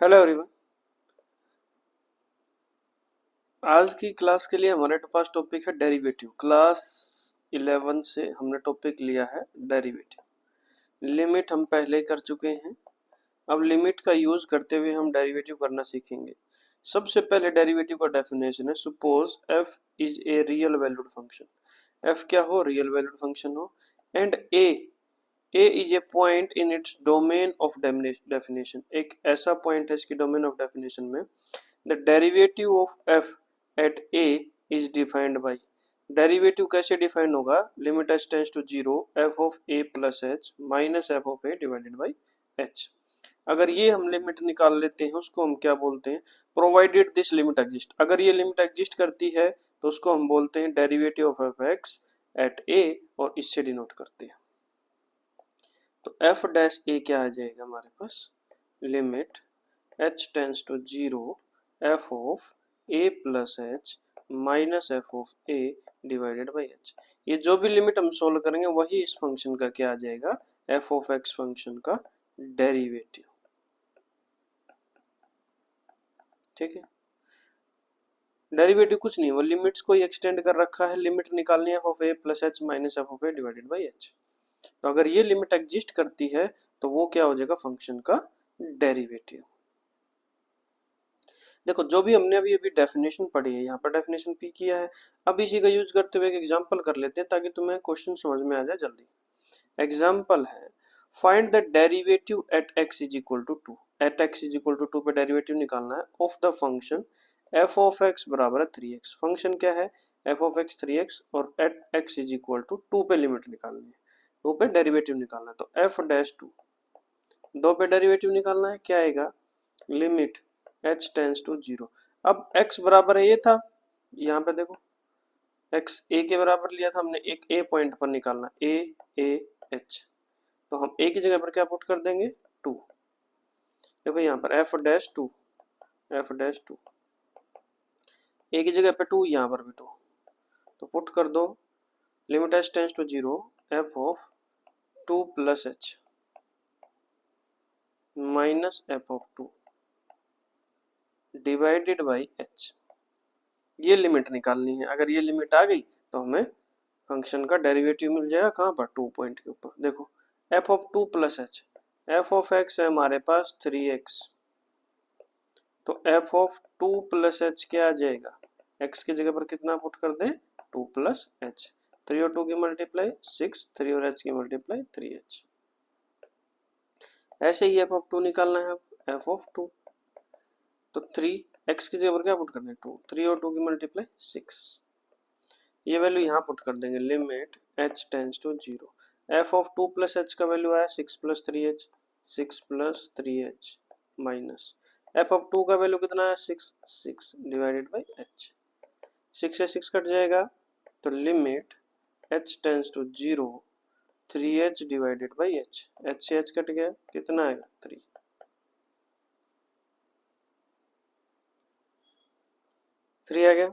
Hello everyone. आज की class के लिए हमारे पास टॉपिक है डेरिवेटिव। क्लास 11 से हमने टॉपिक लिया है डेरिवेटिव। लिमिट हम पहले ही कर चुके हैं। अब लिमिट का यूज करते हुए हम डेरिवेटिव करना सीखेंगे। सबसे पहले डेरिवेटिव का डेफिनेशन है, suppose f is a real valued function. f क्या हो? रियल वैल्यूड फंक्शन हो। And a is a point in its domain of definition. एक ऐसा पॉइंट है इसकी डोमेन ऑफ डेफिनेशन में। The derivative of f at a is defined by। Derivative कैसे define होगा? Limit h tends to 0 f of a plus h minus f of a divided by h। अगर ये हम limit निकाल लेते हैं उसको हम क्या बोलते हैं? Provided this limit exist. अगर ये लिमिट एग्जिस्ट करती है तो उसको हम बोलते हैं derivative of F X at A, और इससे डिनोट करते हैं। तो f डैश a क्या आ जाएगा हमारे पास? Limit h tends to 0 f of a plus h minus f of a divided by h। ये जो भी लिमिट हम सोल्व करेंगे वही इस फंक्शन का क्या आ जाएगा? f of x फंक्शन का डेरिवेटिव। ठीक है, डेरिवेटिव कुछ नहीं, वो लिमिट्स को ही एक्सटेंड कर रखा है। लिमिट निकालनी है f of a plus h minus f of a divided by h। तो अगर ये लिमिट एग्जिस्ट करती है तो वो क्या हो जाएगा? फंक्शन का डेरिवेटिव। देखो, जो भी हमने अभी अभी डेफिनेशन पढ़ी है, यहाँ पर डेफिनेशन पी किया है। अब इसी का यूज करते हुए एक एग्जांपल कर लेते हैं ताकि तुम्हें क्वेश्चन समझ में आ जाए जल्दी। एग्जांपल है, find the derivative at x is equal to 2। At x is equal to 2 पे डेरिवेटिव निकालना है of the function f of x बराबर है 3x। फंक्शन क्या है? f ऑफ x 3x, और at x is equal to 2 पे limit निकालनी है, 2 पे डेरिवेटिव निकालना है। तो f डैश 2, 2 पे डेरिवेटिव निकालना है, क्या आएगा? Limit h tends to 0। अब x बराबर है ये था, यहाँ पे देखो x a के बराबर लिया था हमने, एक a पॉइंट पर निकालना a a h। तो हम a की जगह पर क्या पुट कर देंगे? 2। देखो यहाँ पर f dash 2, f dash 2, a की जगह पे 2, यहाँ पर भी 2, तो पुट कर दो। Limit h tends to 0 f of 2 plus h minus f of 2 divided by h। ये लिमिट निकालनी है। अगर ये लिमिट आ गई तो हमें फंक्शन का डेरिवेटिव मिल जाएगा। कहाँ पर? 2 पॉइंट के ऊपर। देखो f of 2 plus h, f of x है हमारे पास 3x, तो f ऑफ 2 प्लस h क्या आ जाएगा? x की जगह पर कितना पुट कर दें? 2 प्लस h। 3 और 2 की मल्टीप्लाई 6, 3 और h की मल्टीप्लाई 3h। ऐसे ही f ऑफ 2 निकालना है। f ऑफ 2, तो 3 x की जगह पर क्या पुट कर दें? 2, 3 और 2 की मल्टीप्लाई 6। ये वैल्यू यहाँ पुट कर देंगे। Limit h tends to 0, f of 2 plus h का वैल्यू आया 6 plus 3h, 6 plus 3h minus f of 2 का वैल्यू कितना है? 6, 6 डिवाइडेड बाई h। 6 से 6 कट जाएगा, तो limit h tends to 0 3h divided by h। h से h कट गया, कितना आएगा? 3। 3 आ गया।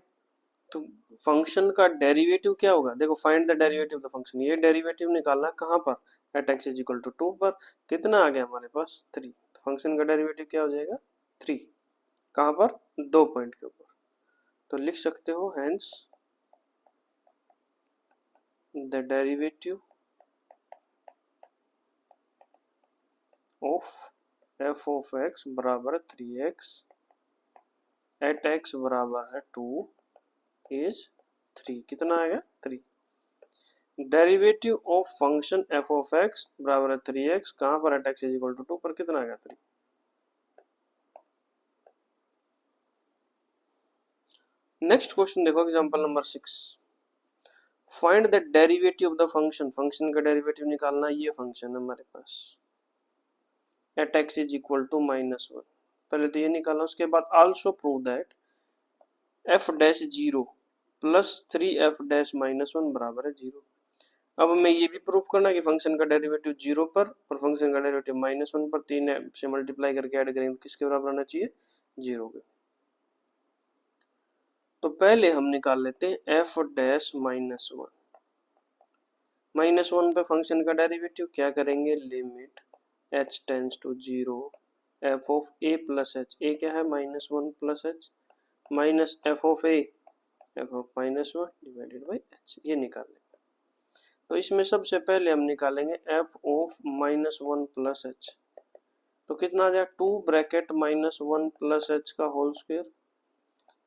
तो फंक्शन का डेरिवेटिव क्या होगा? देखो, find the derivative of the function. ये डेरिवेटिव निकालना कहाँ पर? At x is equal to 2 पर। कितना आ गया हमारे पास? 3। तो फंक्शन का डेरिवेटिव क्या हो जाएगा? 3। कहाँ पर? 2 पॉइंट के ऊपर। तो लिख सकते हो hence the derivative of f of x बराबर 3x एट x बराबर है 2 इज 3। कितना आएगा? 3। Derivative of function f of x बराबर है 3x, कहाँ पर? At x is equal to 2 पर। कितना आएगा? 3। नेक्स्ट क्वेश्चन देखो, example number 6। Find the derivative of the function. Function का डेरिवेटिव निकालना। ये फंक्शन है हमारे पास at x is equal to -1। पहले तो ये निकालना, उसके बाद also prove that f dash 0 plus 3f dash -1 बराबर है 0। अब हमें ये भी प्रूव करना कि फंक्शन का डेरिवेटिव 0 पर और फंक्शन का डेरिवेटिव -1 पर 3 से मल्टीप्लाई करके ऐड करेंगे तो किसके बराबर आना चाहिए? 0 के। तो पहले हम निकाल लेते हैं f डैश -1। -1 पे फंक्शन का डेरिवेटिव क्या करेंगे? Limit h tends to 0 F of A plus H, A क्या है -1 plus H, minus F of A, F of -1 divided by H, ये निकालेंगे। तो इसमें सबसे पहले हम निकालेंगे एफ ऑफ -1 प्लस एच, तो कितना आ जाएगा 2 ब्रैकेट -1 प्लस एच का whole square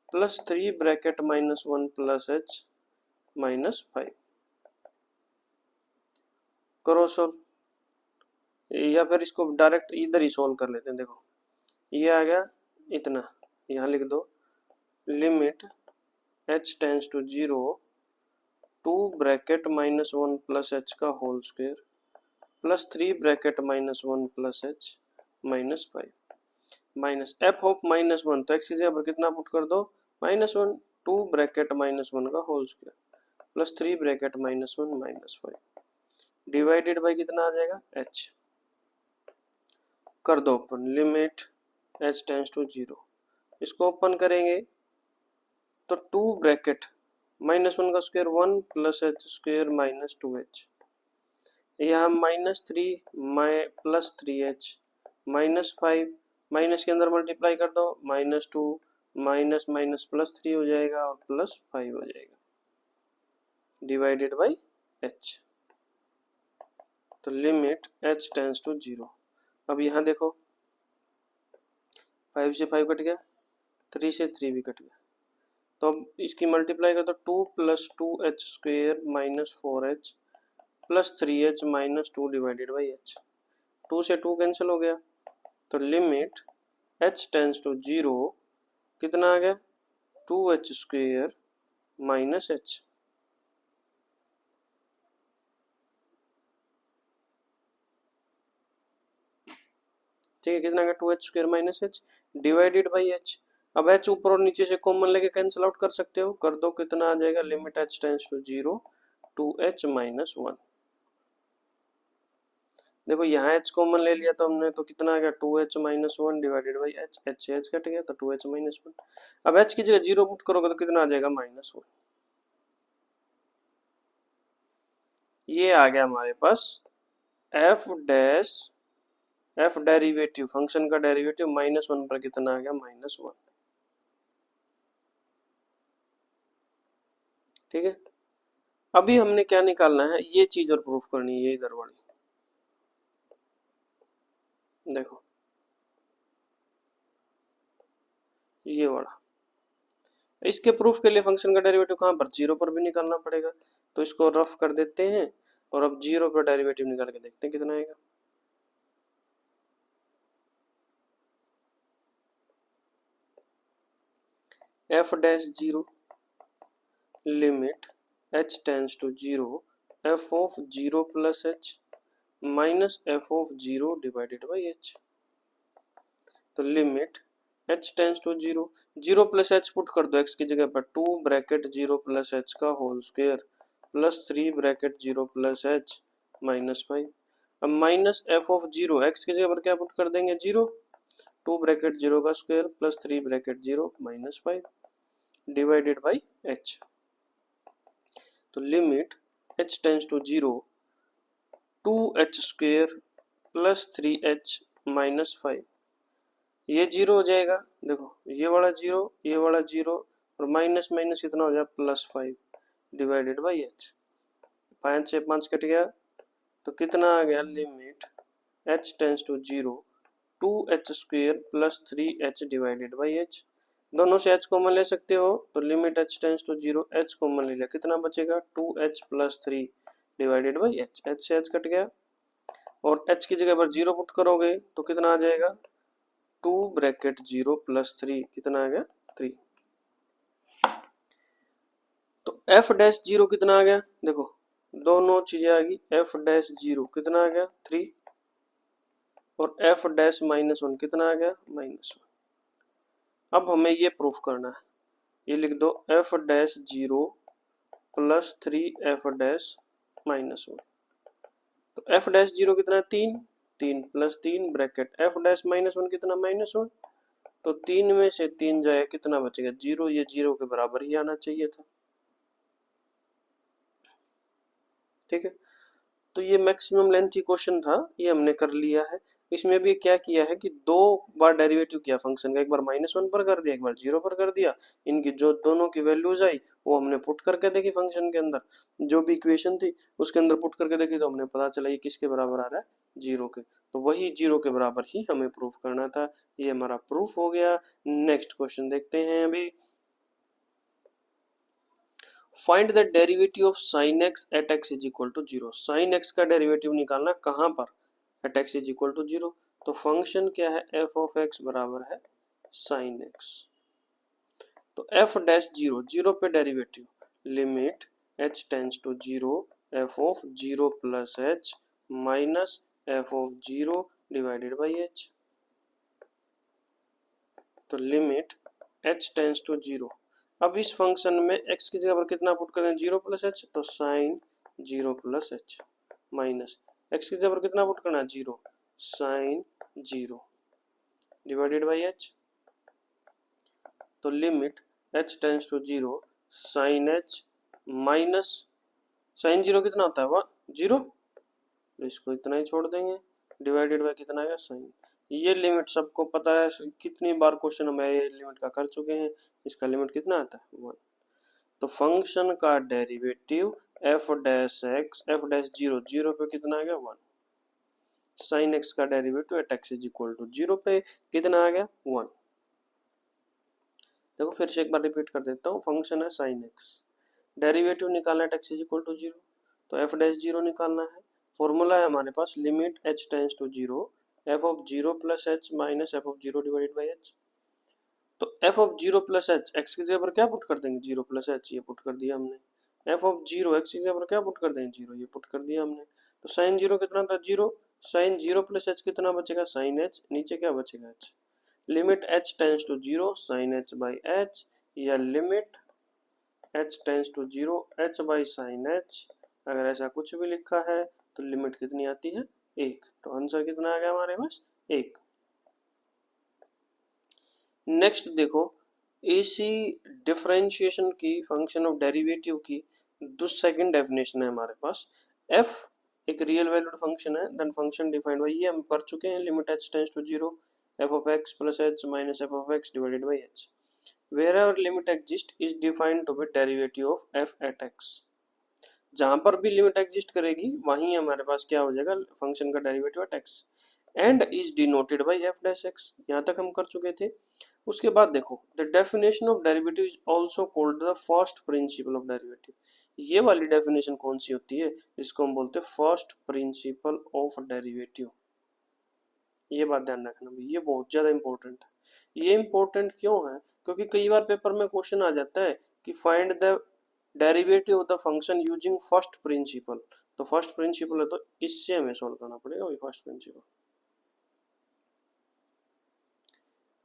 plus 3 bracket -1 plus H -5। करो सोल्व, या फिर इसको डायरेक्ट इधर ही सोल्व कर लेते हैं। देखो ये आ गया इतना, यहाँ लिख दो limit h tends to 0 2 bracket -1 plus H का whole square plus 3 bracket -1 plus H -5 minus F of -1, तो एक्स की जगह पर कितना पुट कर दो -1, 2 ब्रैकेट -1 का whole square plus 3 bracket -1 -5 divided by कितना आ जाएगा h। कर दो open, limit h tends to 0, इसको ओपन करेंगे तो 2 ब्रैकेट -1 का square 1 plus h square -2h, यहाँ -3 प्लस 3h -5, माइनस के अंदर मल्टीप्लाई कर दो -2 माइनस माइनस प्लस 3 हो जाएगा और प्लस 5 हो जाएगा डिवाइडेड बाई h। तो लिमिट h टेंस टू 0। अब यहाँ देखो 5 से 5 कट गया, 3 से 3 भी कट गया, तो अब इसकी मल्टीप्लाई कर दो 2 plus 2h square -4h plus 3h -2 divided by h। 2 से 2 कैंसिल हो गया, तो लिमिट h टेंस टू 0 कितना आ गया 2h स्क्वेयर -h। ठीक है, कितना आ गया 2h square -h divided by h। अब h ऊपर और नीचे से कॉमन लेके कैंसिल आउट कर सकते हो, कर दो, कितना आ जाएगा limit h tends to 0 2h -1। देखो यहाँ h कॉमन ले लिया तो हमने, तो कितना आ गया 2h -1 divided by h, h से h कट गया तो 2h -1। अब h की जगह 0 पुट करोगे तो कितना आ जाएगा -1। ये आ गया हमारे पास f डेरिवेटिव, फंक्शन का डेरिवेटिव -1 पर कितना आ गया -1। ठीक है, अभी हमने क्या निकालना है, ये चीज और प्रूफ करनी है, ये इधर वाली देखो, ये वाला। इसके प्रूफ के लिए फंक्शन का डेरिवेटिव कहाँ पर 0 पर भी निकालना पड़ेगा, तो इसको रफ कर देते हैं और अब 0 पर डेरिवेटिव निकाल के देखते हैं कितना आएगा। f dash 0 limit h tends to 0 f of 0 plus h minus f of 0 divided by h। तो limit h tends to 0, 0 plus h put कर दो x की जगह पर 2 ब्रैकेट 0 प्लस h का whole square plus 3 bracket 0 plus h -5। अब minus f of 0 x की जगह पर क्या पुट कर देंगे 0, 2 ब्रैकेट 0 का square plus 3 bracket 0 -5 divided by h। तो limit h tends to 0 2h square plus 3h -5, ये 0 हो जाएगा। देखो ये वाला 0, ये वाला 0 और माइनस माइनस कितना हो जाएगा +5 डिवाइडेड बाई h। 5 से 5 कट गया तो कितना आ गया limit h tends to 0 2h square plus 3h divided by h। दोनों से h कॉमन ले सकते हो, तो limit h tends to 0 h common ले लिया, कितना बचेगा 2h plus 3 divided by h। h से h कट गया और h की जगह पर 0 पुट करोगे तो कितना आ जाएगा 2 ब्रैकेट 0 प्लस 3, कितना आ गया 3। तो f डैश 0 कितना आ गया, देखो दोनों चीजें आ गई, f डैश 0 कितना आ गया 3 और f डैश -1 कितना आ गया -1। अब हमें ये प्रूफ करना है, ये लिख दो f dash 0 plus 3f dash -1। तो f डैश 0 कितना 3, 3 प्लस 3 ब्रैकेट f डैश -1 कितना -1, तो 3 में से 3 जाए कितना बचेगा 0, ये 0 के बराबर ही आना चाहिए था। ठीक है, तो ये मैक्सिमम लेंथी क्वेश्चन था, ये हमने कर लिया है। इसमें भी क्या किया है कि दो बार डेरिवेटिव किया फंक्शन का, एक बार -1 पर कर दिया, एक बार 0 पर कर दिया। इनकी जो दोनों की वैल्यूज आई वो हमने पुट करके देखी फंक्शन के अंदर, जो भी इक्वेशन थी उसके अंदर पुट करके देखी, तो हमने पता चला ये किसके बराबर आ रहा है, 0 के। तो वही 0 के बराबर ही हमें प्रूफ करना था। ये हमारा प्रूफ हो गया। नेक्स्ट क्वेश्चन देखते हैं अभी। Find the derivative of sine x at x is equal to 0। Sine x का डेरिवेटिव निकालना कहाँ पर, at x is equal to 0। तो फंक्शन क्या है, एफ ऑफ एक्स बराबर है साइन एक्स। तो एफ डैश 0, 0 पे derivative, limit H tends to 0 F of 0 plus H minus F of 0 divided by H. तो लिमिट एच टेंस टू 0। अब इस फंक्शन में x की जगह पर कितना पुट करें, 0 प्लस एच, तो sine 0 plus H minus x की जगह पर कितना पुट करना है, 0, साइन 0 डिवाइडेड बाई एच। तो limit h tends to 0 sine h minus sine 0 कितना होता है, 0, तो इसको इतना ही छोड़ देंगे, डिवाइडेड बाई कितना है, साइन। ये लिमिट सबको पता है, कितनी बार क्वेश्चन में ये लिमिट का कर चुके हैं। इसका लिमिट कितना आता है, 1। तो फंक्शन का derivative f dash x, f dash 0, 0 पे कितना आ गया, 1। साइन एक्स का derivative at x is equal to 0 पे कितना आ गया, 1। देखो फिर से एक बार रिपीट कर देता हूँ, फंक्शन है साइन एक्स, डेरिवेटिव निकालना है एक्स इज इक्वल टू 0, तो एफ डैश 0 निकालना है। फॉर्मूला है हमारे पास, limit H tends to 0 F of 0 plus H minus F of 0 divided by H. तो F of 0 plus H, X की जगह पर क्या पुट कर देंगे, 0 प्लस एच, ये पुट कर दिया हमने। एफ ऑफ 0 एक्स की जगह पर क्या पुट कर देंगे, 0, ये पुट कर दिया हमने। तो साइन 0 कितना था, 0, साइन 0 प्लस एच कितना बचेगा, साइन एच, नीचे क्या बचेगा, H. Limit H tends to 0 sine H by H, या limit H tends to 0 H by sine H. अगर ऐसा कुछ भी लिखा है तो लिमिट कितनी आती है, 1। तो आंसर कितना आ गया हमारे पास, 1। नेक्स्ट देखो, इसी डिफरेंशिएशन की, फंक्शन ऑफ डेरिवेटिव की सेकंड डेफिनेशन है हमारे पास। f एक रियल वैल्यूड फंक्शन है, देन फंक्शन डिफाइंड बाय, ये हम कर चुके हैं, limit h tends to 0 f of x plus h minus f of x divided by h, wherever limit exists is defined to be derivative of f at x। जहां पर भी limit exist करेगी वहीं हमारे पास क्या हो जाएगा, फंक्शन का derivative at x, and is denoted by f dash x। यहाँ तक हम कर चुके थे। उसके बाद देखो, the definition of derivative is also called the first principle of derivative. ये वाली डेफिनेशन कौन सी होती है, इसको हम बोलते हैं फर्स्ट प्रिंसिपल ऑफ डेरिवेटिव। ये बात ध्यान रखना भाई, ये बहुत ज्यादा इंपॉर्टेंट है। ये इंपॉर्टेंट क्यों है, क्योंकि कई बार पेपर में क्वेश्चन आ जाता है कि find the derivative of the function using first principle. तो फर्स्ट प्रिंसिपल है तो इससे हमें सॉल्व करना पड़ेगा वही first principle.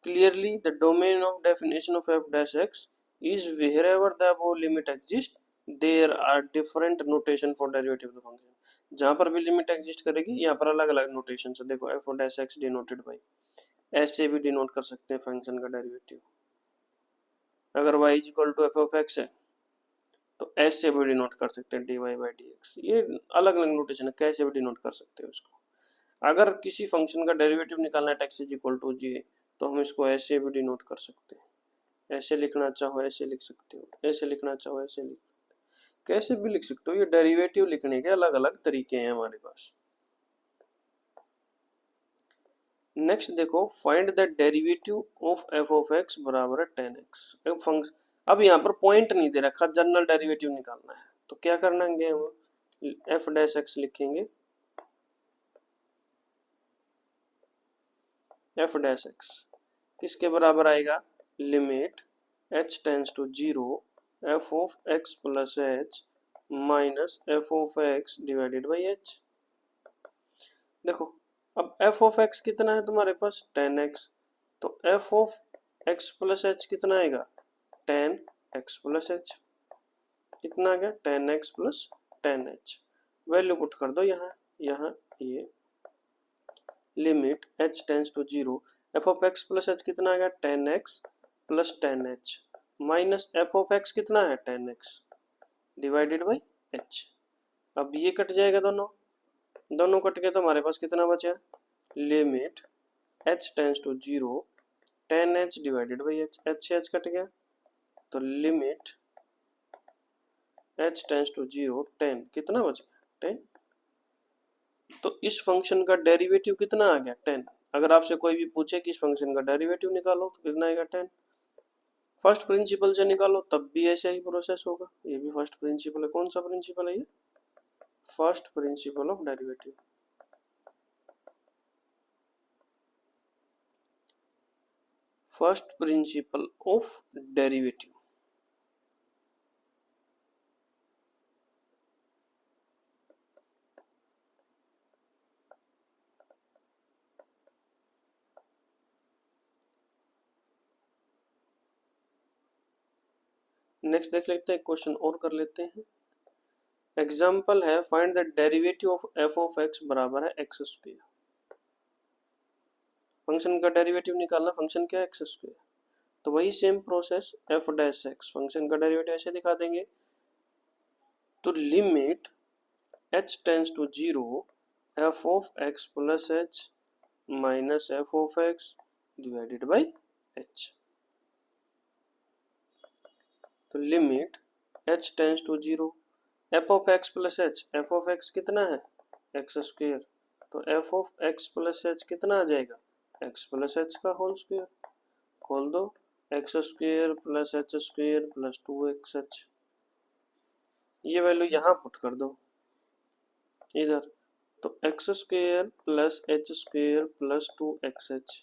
Clearly, the domain of definition of f dash x is wherever the above limit exists, there are different notation for derivative of the function। जहां पर भी लिमिट एग्जिस्ट करेगी यहाँ पर अलग अलग नोटेशन है। देखो f dash x denoted by, ऐसे भी डिनोट कर सकते हैं फंक्शन का डेरिवेटिव। अगर y is equal to f of x है तो ऐसे भी डिनोट कर सकते हैं, dy बाई dx। ये अलग अलग नोटेशन है, कैसे भी डिनोट कर सकते हैं उसको। अगर किसी फंक्शन का डेरिवेटिव निकालना है x is equal to g, तो हम इसको ऐसे भी डिनोट कर सकते हैं। ऐसे लिखना चाहो ऐसे लिख सकते हो, ऐसे लिखना चाहो ऐसे लिख, कैसे भी लिख सकते हो। ये डेरिवेटिव लिखने के अलग अलग तरीके हैं हमारे पास। नेक्स्ट देखो, find the derivative of F of x बराबर है 10x। अब यहाँ पर पॉइंट नहीं दे रखा, जनरल डेरिवेटिव निकालना है, तो क्या करना है, हम एफ डैश एक्स लिखेंगे, एफ डैश एक्स किसके बराबर आएगा, limit h tends to 0 f of x plus h minus f of x divided by h। देखो अब f ऑफ x कितना है तुम्हारे पास, 10x, तो f of x plus h कितना आएगा, 10x प्लस h। कितना आ गया, 10x plus 10h। Value put कर दो यहाँ, ये limit h tends to 0 f of x plus h कितना आ गया, 10x plus 10h minus f of x कितना है, 10x डिवाइडेड बाई h। अब ये कट जाएगा, दोनों कट गए तो हमारे पास कितना बचा, limit h tends to 0 10h divided by h, h से h कट गया तो लिमिट h टेंस टू 0 10 कितना बच गया 10। तो इस फंक्शन का डेरिवेटिव कितना आ गया 10। अगर आपसे कोई भी पूछे कि इस फंक्शन का डेरिवेटिव निकालो तो कितना आएगा 10। फर्स्ट प्रिंसिपल से निकालो तब भी ऐसा ही प्रोसेस होगा। ये भी फर्स्ट प्रिंसिपल है। कौन सा प्रिंसिपल है ये? First principle of derivative. First principle of derivative. Next देख लेते हैं, क्वेश्चन और कर लेते हैं। एग्जाम्पल है find the derivative of F of x बराबर है एक्स स्क्वायर। फंक्शन का डेरिवेटिव निकालना, फंक्शन क्या है एक्स स्क्वायर। तो वही same process F dash x, function का डेरिवेटिव ऐसे दिखा देंगे। तो limit h tends to 0 F of x plus H minus F of x divided by H. तो limit h tends to 0 F of x plus H, F of x कितना है x square, तो F of x plus h कितना आ जाएगा x plus H का whole square. खोल दो, x square plus h square plus 2xh। ये वैल्यू यहाँ पुट कर दो इधर, तो x square plus h square plus 2xh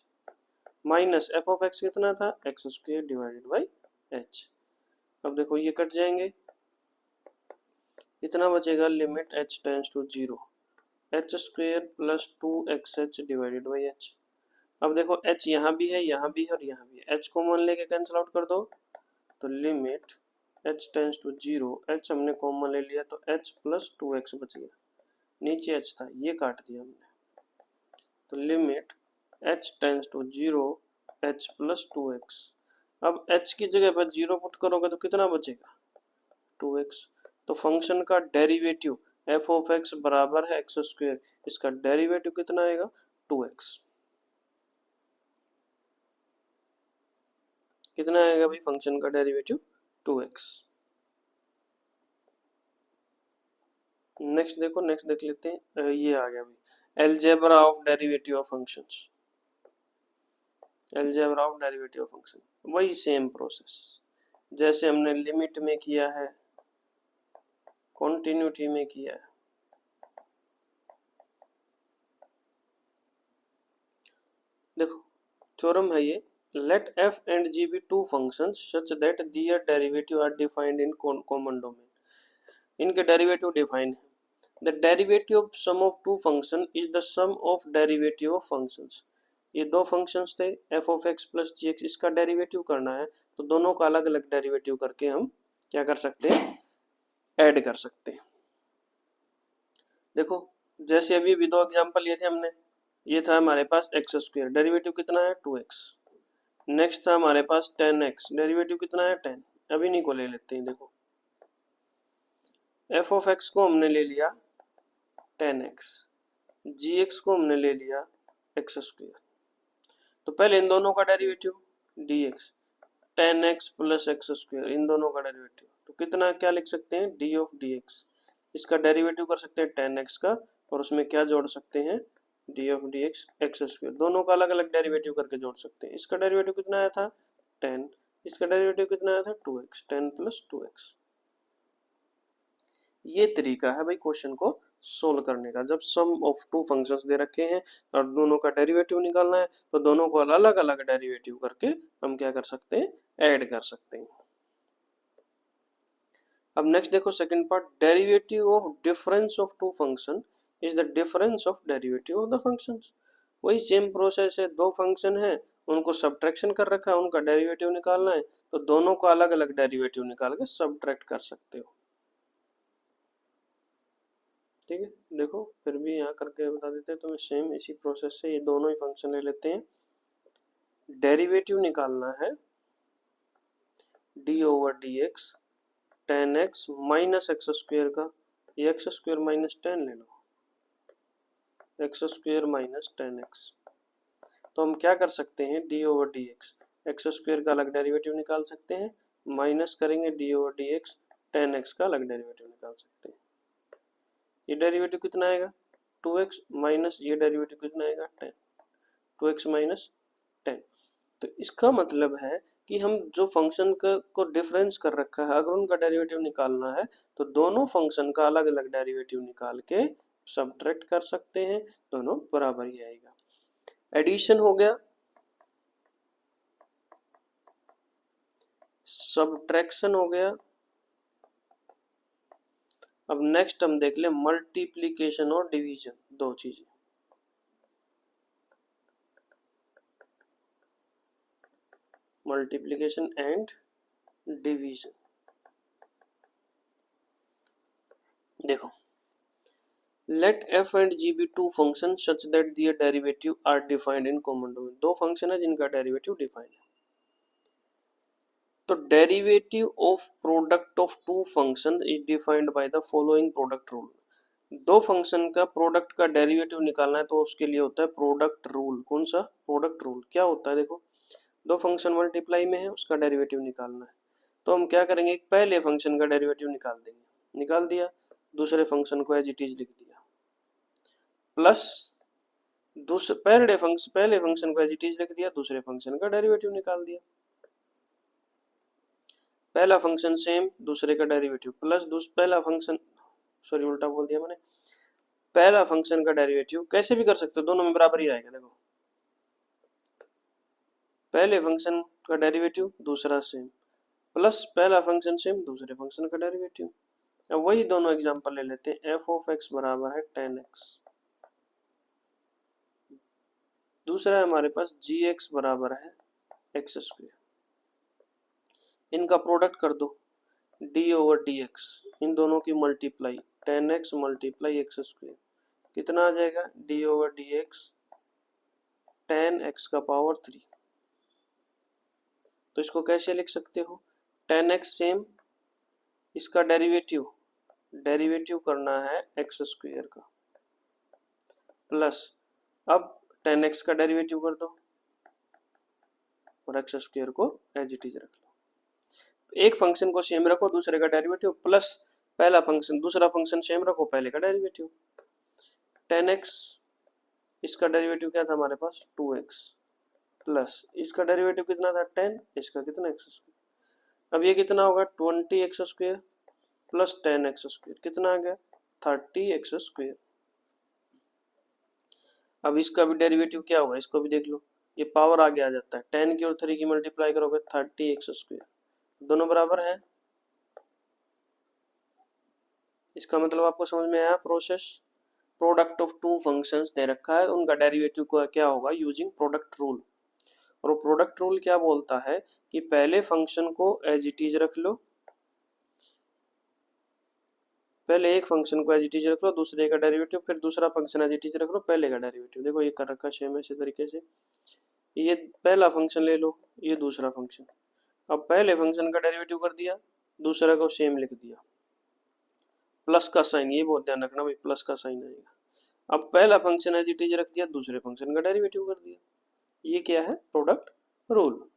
minus F of x कितना था x square divided by h. अब देखो ये कट जाएंगे, इतना बचेगा limit h tends to 0 h square plus 2xh divided by h. अब देखो h यहाँ भी है, यहाँ भी है और यहाँ भी है, h कॉमन लेके कैंसिल आउट कर दो। तो limit h tends to 0, h हमने कॉमन ले लिया तो h प्लस 2x बच गया, नीचे h था ये काट दिया हमने। तो limit h tends to 0 h plus 2x। अब h की जगह पर 0 पुट करोगे तो कितना बचेगा 2x। तो फंक्शन का डेरिवेटिव एफ ऑफ एक्स बराबर है एक्स स्क्वायर, इसका डेरिवेटिव कितना आएगा 2x। कितना आएगा भाई फंक्शन का डेरिवेटिव 2x। नेक्स्ट देखो, नेक्स्ट देख लेते हैं। ये आ गया भाई algebra of derivative of functions. Algebra of derivative of function, वही सेम प्रोसेस जैसे हमने लिमिट में किया है, कॉन्टिन्यूटी में किया है। देखो थ्योरम है ये, let f and g be two functions such that their derivative are defined in common domain। इनके डेरिवेटिव डिफाइन है। The derivative of sum of two function is the sum of derivative of functions। ये दो functions थे f of x plus gx, इसका derivative करना है तो दोनों का अलग अलग डेरिवेटिव करके हम क्या कर सकते हैं ऐड कर सकते हैं। देखो जैसे अभी भी दो एग्जांपल लिए थे हमने, ये था हमारे पास एक्स स्क्वायर, डेरिवेटिव कितना है 2x। नेक्स्ट था हमारे पास 10x, डेरिवेटिव कितना है 10। अभी नहीं को ले लेते हैं। देखो f of x को हमने ले लिया 10x, gx को हमने ले लिया एक्स स्क्वायर। तो पहले इन दोनों का derivative dx, 10x plus X square, इन दोनों का डेरिवेटिव तो कितना क्या लिख सकते हैं d ऑफ dx। इसका डेरिवेटिव कर सकते हैं 10x का और उसमें क्या जोड़ सकते हैं d of dx x square, दोनों का अलग अलग डेरिवेटिव करके जोड़ सकते हैं। इसका डेरिवेटिव कितना आया था 10, इसका डेरिवेटिव कितना आया था 2x, 10 प्लस 2x। ये तरीका है भाई क्वेश्चन को सोल्व करने का। जब सम ऑफ टू फंक्शंस दे रखे हैं और दोनों का डेरिवेटिव निकालना है तो दोनों को अलग अलग डेरिवेटिव करके हम क्या कर सकते हैं ऐड कर सकते हैं। अब नेक्स्ट देखो second part, derivative of difference of two function is the difference of derivative of the functions. वही सेम प्रोसेस है, दो फंक्शन है उनको सब्ट्रैक्शन कर रखा है, उनका डेरिवेटिव निकालना है तो दोनों को अलग अलग डेरिवेटिव निकाल के सब्ट्रैक्ट कर सकते हो। ठीक है, देखो फिर भी यहाँ करके बता देते हैं तुम्हें, सेम इसी प्रोसेस से ये दोनों ही फंक्शन ले लेते हैं। डेरिवेटिव निकालना है D over d x 10x minus x square का, ये एक्स स्क्वायर माइनस 10 ले लो, एक्स स्क्वेयर माइनस 10x। तो हम क्या कर सकते हैं, d over d x, x square का अलग डेरिवेटिव निकाल सकते हैं, माइनस करेंगे D over d x, 10x का अलग डेरिवेटिव निकाल सकते हैं। ये डेरिवेटिव कितना आएगा 2x माइनस ये डेरिवेटिव कितना आएगा 10, 2x माइनस 10। तो इसका मतलब है कि हम जो फंक्शन को डिफरेंस कर रखा है, अगर उनका डेरिवेटिव निकालना है तो दोनों फंक्शन का अलग अलग डेरिवेटिव निकाल के सब्ट्रैक्ट कर सकते हैं, दोनों बराबर ही आएगा। एडिशन हो गया, सब्ट्रैक्शन हो गया। अब नेक्स्ट हम देख ले मल्टीप्लिकेशन और डिवीजन, दो चीजें। Multiplication and division. देखो, let f and g be two functions such that their derivative are defined in common domain। दो फंक्शन है जिनका डेरिवेटिव डिफाइंड है। तो derivative of product of two function is defined by the following product rule. दो function का product का derivative निकालना है तो उसके लिए होता है प्रोडक्ट रूल। कौन सा प्रोडक्ट रूल, क्या होता है, देखो दो फंक्शन मल्टीप्लाई में है, उसका डेरिवेटिव निकालना है। तो हम क्या करेंगे, पहले फंक्शन का डेरिवेटिव निकाल देंगे, निकाल दिया, दूसरे फंक्शन को एज इट इज लिख दिया, प्लस पहले फंक्शन को एज इट इज लिख दिया, दूसरे फंक्शन का डेरिवेटिव निकाल दिया। पहला फंक्शन सेम, दूसरे का डेरिवेटिव प्लस पहला फंक्शन, सॉरी उल्टा बोल दिया मैंने, पहला फंक्शन का डेरिवेटिव कैसे भी कर सकते हो, दोनों में बराबर ही आएगा। देखो पहले फंक्शन का डेरिवेटिव दूसरा सेम, प्लस पहला फंक्शन सेम दूसरे फंक्शन का डेरिवेटिव। अब वही दोनों एग्जांपल ले लेते हैं। एफ ऑफ एक्स बराबर है 10x, दूसरा है हमारे पास जी एक्स बराबर है एक्स स्क्वेयर। इनका प्रोडक्ट कर दो, डी ओवर डी एक्स, इन दोनों की multiply 10x multiply x square, कितना आ जाएगा, D over d x 10x का पावर 3। तो इसको कैसे लिख सकते हो, 10x सेम, इसका डेरिवेटिव करना है एक्स स्क्वेयर का, प्लस अब 10x का डेरिवेटिव कर दो और एक्स स्क्वेयर को एज इट इज रख लो। एक फंक्शन को सेम रखो, दूसरे का डेरिवेटिव, प्लस पहला फंक्शन दूसरा फंक्शन सेम रखो, पहले का डेरिवेटिव। 10x इसका डेरिवेटिव क्या था हमारे पास 2x, प्लस इसका डेरिवेटिव कितना था 10, इसका कितना एक्स स्क्वेयर। अब ये कितना होगा 20x square plus 10x square, कितना आ गया 30x स्क्वेयर। अब इसका भी डेरिवेटिव क्या होगा, इसको भी देख लो, ये पावर आगे आ जाता है, 10 की और 3 की मल्टीप्लाई करोगे 30x स्क्वेयर, दोनों बराबर है। इसका मतलब आपको समझ में आया process. Product of two functions दे रखा है, उनका डेरिवेटिव को क्या होगा यूजिंग प्रोडक्ट रूल। और प्रोडक्ट रूल क्या बोलता है कि पहले फंक्शन को एज इट इज रख लो, पहले एक फंक्शन को एज इट इज रख लो, दूसरे का डेरिवेटिव, फिर दूसरा फंक्शन एज इट इज रख लो, पहले का डेरिवेटिव। देखो ये कर रखा सेम इसी तरीके से, ये पहला फंक्शन ले लो, ये दूसरा फंक्शन, अब पहले फंक्शन का डेरिवेटिव कर दिया, दूसरा को सेम लिख दिया, प्लस का साइन, ये बहुत ध्यान रखना भाई, प्लस का साइन आएगा। अब पहला फंक्शन एज इट इज रख दिया, दूसरे फंक्शन का डेरिवेटिव कर दिया, ये क्या है प्रोडक्ट रूल।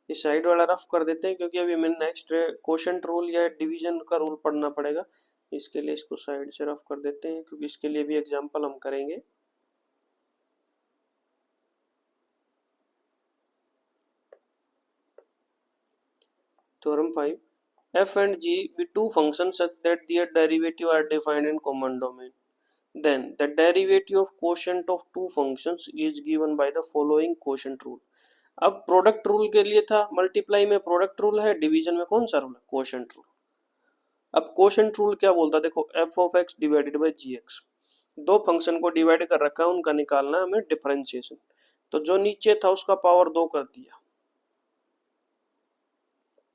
इस साइड वाला रफ कर देते हैं क्योंकि अभी हमें नेक्स्ट क्वोशंट रूल या डिवीजन का रूल पढ़ना पड़ेगा, इसके लिए इसको साइड से रफ कर देते हैं क्योंकि इसके लिए भी एग्जांपल हम करेंगे। Theorem 5, f and g be two functions such that their derivative are defined in common domain, then the derivative of quotient of two functions is given by the following quotient rule। अब product rule के लिए था, multiply में product rule है, division में कौन सा rule है क्वोशंट रूल। अब क्वोशंट रूल क्या बोलता है, देखो f of x divided by g x, दो फंक्शन को डिवाइड कर रखा है, उनका निकालना है हमें डिफरेंशिएशन। तो जो नीचे था उसका पावर 2 कर दिया,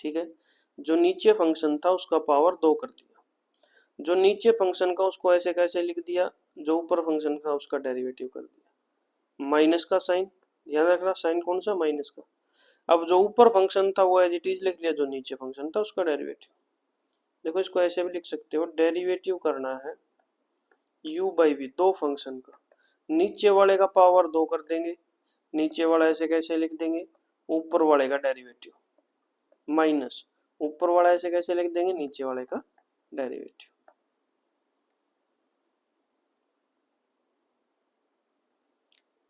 ठीक है, जो नीचे फंक्शन था उसका पावर 2 कर दिया, जो नीचे फंक्शन का उसको ऐसे कैसे लिख दिया, जो ऊपर फंक्शन का उसका डेरिवेटिव कर दिया, माइनस का साइन, ध्यान रखना साइन कौन सा माइनस का। अब जो ऊपर फंक्शन था वो एज इट इज लिख लिया, जो नीचे फंक्शन था उसका डेरिवेटिव। देखो इसको ऐसे भी लिख सकते हो, डेरिवेटिव करना है u बाई वी, दो फंक्शन का। नीचे वाले का पावर 2 कर देंगे, नीचे वाला ऐसे कैसे लिख देंगे, ऊपर वाले का डेरिवेटिव, माइनस ऊपर वाला ऐसे कैसे लिख देंगे, नीचे वाले का डेरिवेटिव।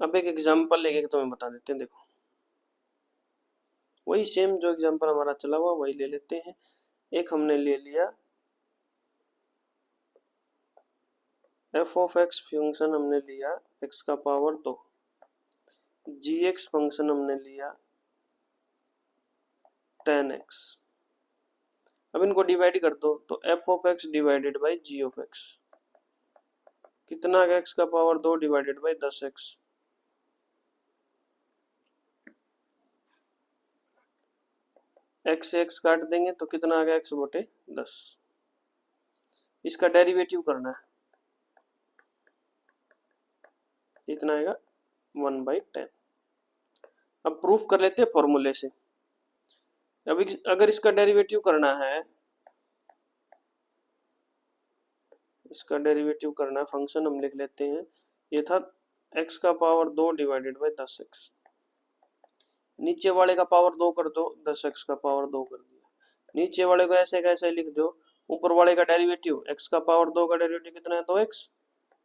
अब एक एग्जांपल लेके तुम्हें बता देते हैं। देखो वही सेम जो एग्जांपल हमारा चला हुआ वही ले लेते हैं। एक हमने ले लिया एफ ऑफ एक्स फंक्शन, हमने लिया एक्स का पावर 2, जी एक्स फंक्शन हमने लिया 10x। अब इनको डिवाइड कर दो तो F of x divided by g of x कितना आ गया, एक्स का power 2 divided by 10x। X से एक्स काट देंगे तो कितना आ गया, एक्स बटे 10। इसका डेरिवेटिव करना है, कितना आएगा 1/10। अब प्रूफ कर लेते हैं फॉर्मूले से। अब अगर इसका डेरिवेटिव करना है, इसका डेरिवेटिव करना है, फंक्शन हम लिख लेते हैं, ये था x का पावर 2 डिवाइडेड बाई 10x। नीचे वाले का पावर 2 कर दो, 10x का पावर 2 कर दिया। नीचे वाले को ऐसे कैसे लिख दो, ऊपर वाले का डेरिवेटिव x का पावर 2 का डेरिवेटिव कितना है 2x,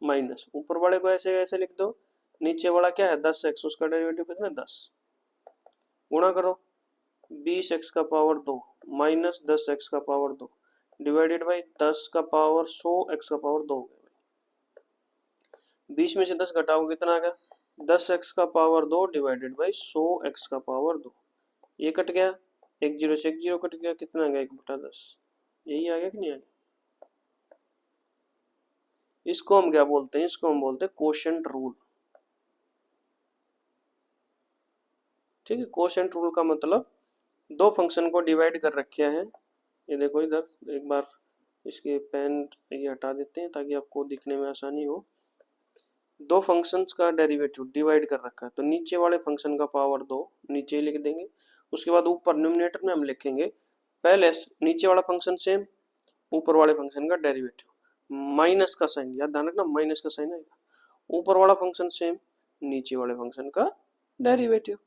माइनस ऊपर वाले को ऐसे कैसे लिख दो, नीचे वाला क्या है 10x, उसका डेरिवेटिव कितना है 10, गुणा करो 20x का पावर 2 माइनस 10x का पावर 2 डिवाइडेड बाई 10 का पावर 100x का पावर 2 हो गया। 20 में से 10 घटाओगे कितना आ गया, 10x का पावर 2 डिवाइडेड बाई 100x का पावर 2। ये कट गया, एक जीरो से एक जीरो कट गया, कितना आ गया 1/10। यही आ गया कि नहीं आ गया। इसको हम क्या बोलते हैं, इसको हम बोलते हैं कोशेंट रूल। ठीक है, कोशेंट रूल का मतलब दो फंक्शन को डिवाइड कर रखे हैं। ये देखो इधर एक बार इसके पेन ये हटा देते हैं ताकि आपको दिखने में आसानी हो। दो फंक्शंस का डेरिवेटिव डिवाइड कर रखा है तो नीचे वाले फंक्शन का पावर 2 नीचे ही लिख देंगे। उसके बाद ऊपर न्यूमरेटर में हम लिखेंगे पहले नीचे वाला फंक्शन सेम, ऊपर वाले फंक्शन का डेरिवेटिव, माइनस का साइन, याद ध्यान रखना माइनस का साइन आएगा। ऊपर वाला फंक्शन सेम, नीचे वाले फंक्शन का डेरिवेटिव।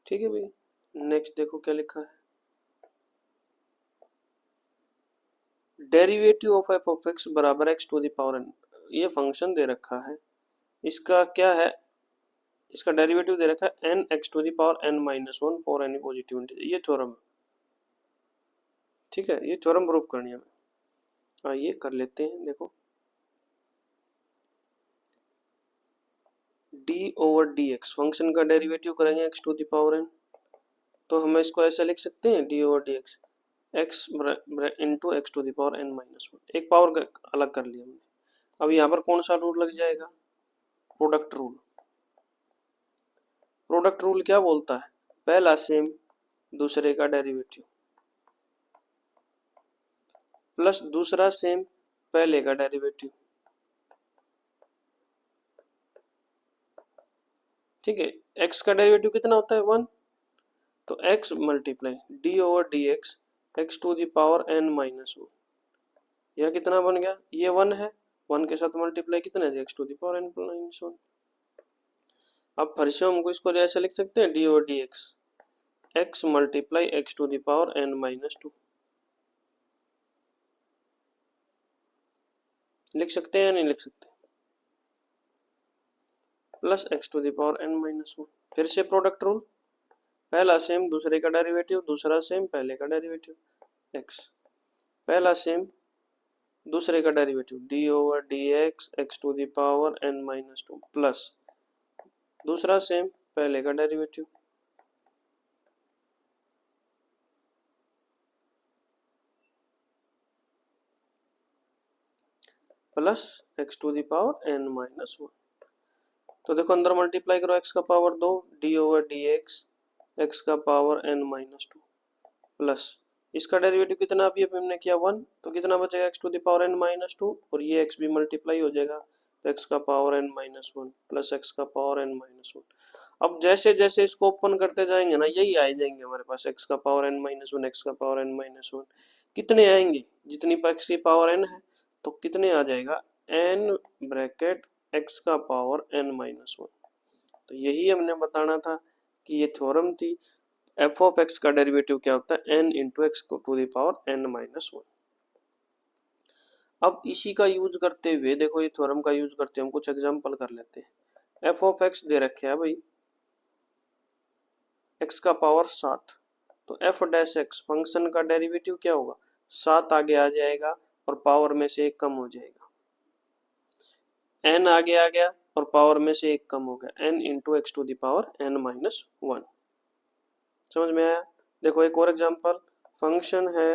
ठीक है भाई, नेक्स्ट देखो क्या लिखा है, derivative of F of x बराबर X to the power N. ये फंक्शन दे रखा है, इसका क्या है, इसका डेरिवेटिव दे रखा है n x to the power N minus 1 for any positive integer. ये थ्योरम, ठीक है, ये थ्योरम प्रूफ करनी है। ये कर लेते हैं। देखो d over d x function का डेरिवेटिव करेंगे x to the power n, तो हम इसको ऐसे लिख सकते हैं d over d x x into x to the power N minus 1, एक पावर अलग कर लिया हमने। अब यहाँ पर कौन सा रूल लग जाएगा, प्रोडक्ट रूल। प्रोडक्ट रूल क्या बोलता है, पहला सेम दूसरे का डेरिवेटिव प्लस दूसरा सेम पहले का डेरिवेटिव। ठीक है, x का डेरिवेटिव कितना होता है 1, तो x multiply d over d x x to the power n minus 1। यह कितना बन गया, ये 1 है, 1 के साथ मल्टीप्लाई कितना है x to the power n minus 1। अब फिर से हमको इसको ऐसे लिख सकते हैं d over d x x multiply x to the power n minus 2, लिख सकते हैं या नहीं लिख सकते, plus x to the power n minus 1। फिर से प्रोडक्ट रूल, पहला सेम दूसरे का डेरिवेटिव, दूसरा सेम पहले का डेरिवेटिव, x पहला सेम दूसरे का derivative d over d x x to the power n minus 2 plus दूसरा सेम पहले का derivative, plus x to the power n minus 1। तो देखो अंदर मल्टीप्लाई करो x का power 2 d over d x का पावर n माइनस 2 प्लस इसका डेरिवेटिव कितना अभी हमने किया 1, तो कितना बचेगा x to the power n minus 2 और ये x भी मल्टीप्लाई हो जाएगा तो x का power n minus 1 plus x का पावर n माइनस 1। अब जैसे जैसे इसको ओपन करते जाएंगे ना, यही आ जाएंगे हमारे पास एक्स का power n minus one, x का पावर n माइनस वन। कितने आएंगे, जितनी एक्स की पावर n है तो कितने आ जाएगा, n ब्रैकेट एक्स का पावर n माइनस वन। तो यही हमने बताना था कि ये थ्योरम थी, एफ ऑफ एक्स का डेरिवेटिव क्या होता है, n into x to the power n minus one. अब इसी का यूज करते हुए देखो, ये थ्योरम का यूज करते हुए हम कुछ एग्जांपल कर लेते हैं। एफ ऑफ एक्स दे रखे है भाई एक्स का पावर 7, तो एफ डैश एक्स फंक्शन का डेरिवेटिव क्या होगा, 7 आगे आ जाएगा और पावर में से एक कम हो जाएगा, n आगे आ गया और पावर में से एक कम हो गया, n into x to the power n minus one. समझ में आया। देखो एक और एग्जांपल, फंक्शन है